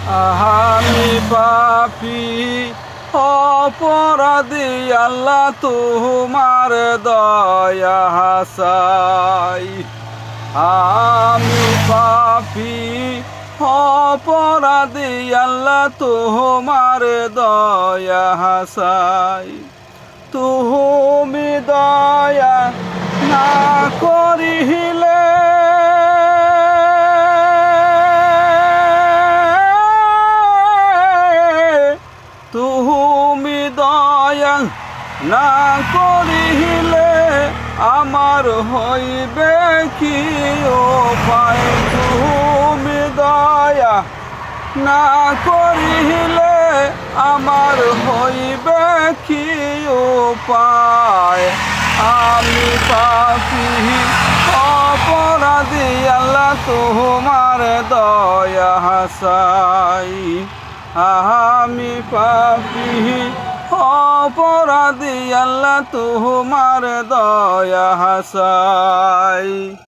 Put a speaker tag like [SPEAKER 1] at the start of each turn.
[SPEAKER 1] আমি পাপী অপরাধী, আল্লাহ তোমার দয়া চাই। আমি পাপী অপরাধী, আল্লাহ তোমার দয়া চাই। তুমি দয়া না করিলে তুমি দয়া না করিলে আমার হইবে কি উপায়। তুমি দয়া না করিলে আমার হইবে কি উপায়। আমি পাপী অপরাধী, আল্লাহ তোমার দয়া চাই। আমি পাপী অপরাধী, আল্লাহ তোমার দয়া চাই।